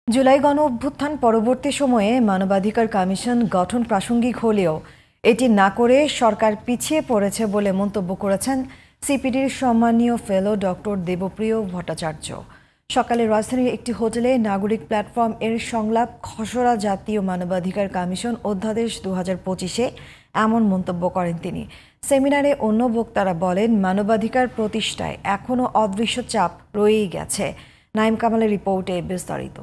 জুলাই গণ অভ্যুত্থান পরবর্তী সময়ে মানবাধিকার কমিশন গঠন প্রাসঙ্গিক হলেও এটি না করে সরকার পিছিয়ে পড়েছে বলে মন্তব্য করেছেন সিপিডির সম্মানীয় ফেলো ডক্টর দেবপ্রিয় ভট্টাচার্য। সকালে রাজধানীর একটি হোটেলে নাগরিক প্ল্যাটফর্ম এর সংলাপ খসড়া জাতীয় মানবাধিকার কমিশন অধ্যাদেশ 2025-এ এমন মন্তব্য করেন তিনি। সেমিনারে অন্য বক্তারা বলেন, মানবাধিকার প্রতিষ্ঠায় এখনও অদৃশ্য চাপ রয়েই গেছে। নাইম কামালের রিপোর্টে বিস্তারিত।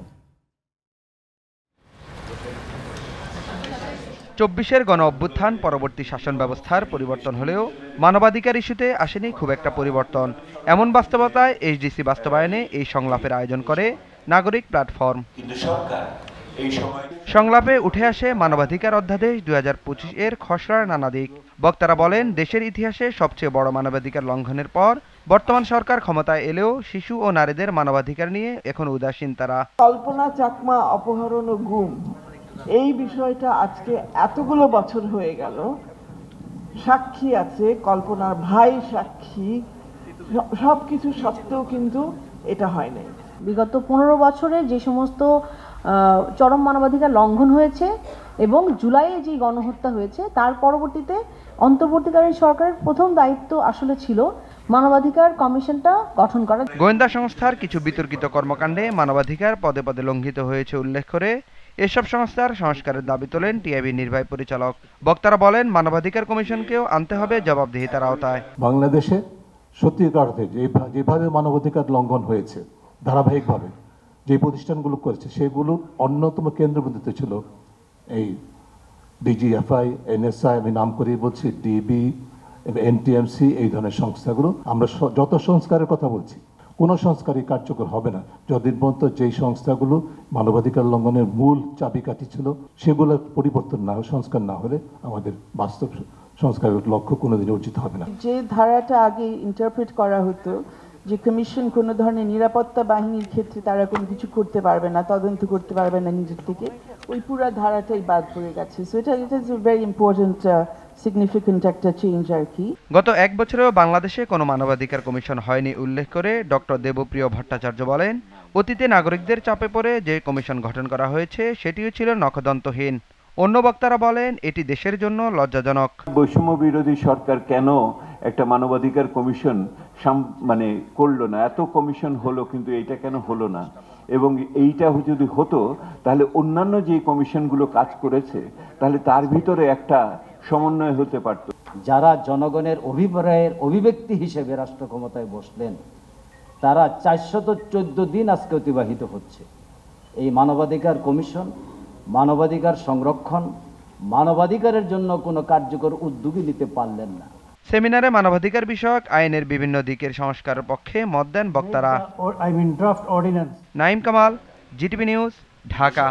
24-এর গণ অভ্যুত্থান পরবর্তী শাসন ব্যবস্থার পরিবর্তন হলেও মানবাধিকার ইস্যুতে আসেনি খুব একটা পরিবর্তন। এমন বাস্তবতায় এইচডিসি বাস্তবায়নে এই সংলাপের আয়োজন করে নাগরিক প্ল্যাটফর্ম। সংলাপে উঠে আসে মানবাধিকার অধ্যাদেশ 2025-এর খসড়ার নানা দিক। বক্তারা বলেন, দেশের ইতিহাসে সবচেয়ে বড় মানবাধিকার লঙ্ঘনের পর বর্তমান সরকার ক্ষমতায় এলেও শিশু ও নারীদের মানবাধিকার নিয়ে এখন উদাসীন তারা। কল্পনা চাকমা অপহরণ ও গুম, এই বিষয়টা আজকে এতগুলো বছর হয়ে গেল, সাক্ষী আছে, কল্পনার ভাই সাক্ষী, সবকিছু সত্ত্বেও কিন্তু এটা হয় নাই। বিগত 15 বছরে যে সমস্ত চরম মানবাধিকার লঙ্ঘন হয়েছে এবং জুলাইয়ে যে গণহত্যা হয়েছে, তার পরবর্তীতে অন্তর্বর্তীকালীন সরকারের প্রথম দায়িত্ব আসলে ছিল মানবাধিকার কমিশনটা গঠন করা। গোয়েন্দা সংস্থার কিছু বিতর্কিত কর্মকাণ্ডে মানবাধিকার পদে পদে লঙ্ঘিত হয়েছে উল্লেখ করে এসব সংস্থার সংস্কারের দাবি তোলেন টিআইবির নির্বাহী পরিচালক। বক্তারা বলেন, মানবাধিকার কমিশনকেও আনতে হবে জবাবদিহিতার আওতায়। বাংলাদেশে সত্যিকার অর্থে যেভাবে মানবাধিকার লঙ্ঘন হয়েছে ধারাবাহিকভাবে যে প্রতিষ্ঠানগুলো করেছে, সেগুলোর অন্যতম কেন্দ্রবিন্দুতে ছিল এই ডিজিএফআই, এনএসআই, আমি নাম করেই বলছি, ডিবি, এনটিএমসি, এই ধরনের সংস্থাগুলো। আমরা যত সংস্কারের কথা বলছি, কোনো সংস্কারই কার্যকর হবে না যতদিন পর্যন্ত যেই সংস্থাগুলো মানবাধিকার লঙ্ঘনের মূল চাবিকাঠি ছিল সেগুলোর পরিবর্তন না, সংস্কার না হলে আমাদের বাস্তব সংস্কারের লক্ষ্য কোনোদিন অর্জিত হবে না। যে ধারাটা আগে ইন্টারপ্রেট করা হতো যে কমিশন কোনো ধরনের নিরাপত্তা বাহিনীর ক্ষেত্রে তারা কোনো কিছু করতে পারবে না, তদন্ত করতে পারবে না নিজের থেকে, ওই পুরো ধারাটাই বাদ পড়ে গেছে। সো এটা ইজ ভেরি ইম্পর্টেন্ট সিগনিফিকেন্ট একটা চেঞ্জ আর কি। গত এক বছরেও বাংলাদেশে কোনো মানবাধিকার কমিশন হয়নি উল্লেখ করে ডক্টর দেবপ্রিয় ভট্টাচার্য বলেন, অতীতে নাগরিকদের চাপে পড়ে যে কমিশন গঠন করা হয়েছে সেটিও ছিল নখদন্তহীন। অন্য বক্তারা বলেন, এটি দেশের জন্য লজ্জাজনক। বৈষম্য বিরোধী সরকার কেন একটা মানবাধিকার কমিশন করলো না? এত কমিশন হলো, কিন্তু এইটা কেন হলো না? এবং এইটা যদি হতো তাহলে অন্যান্য যে কমিশনগুলো কাজ করেছে তাহলে তার ভিতরে একটা সমন্বয় হতে পারত। যারা জনগণের অভিপ্রায়ের অভিব্যক্তি হিসেবে রাষ্ট্র ক্ষমতায় বসলেন, তারা 414 দিন আজকে অতিবাহিত হচ্ছে। এই মানবাধিকার কমিশন মানবাধিকার সংরক্ষণ, মানবাধিকারের জন্য কোনো কার্যকর উদ্যোগই নিতে পারলেন না। সেমিনারে মানবাধিকার বিষয়ক আইনের বিভিন্ন দিকের সংস্কারের পক্ষে মত দেন বক্তারা। Naim Kamal, GTV news, Dhaka.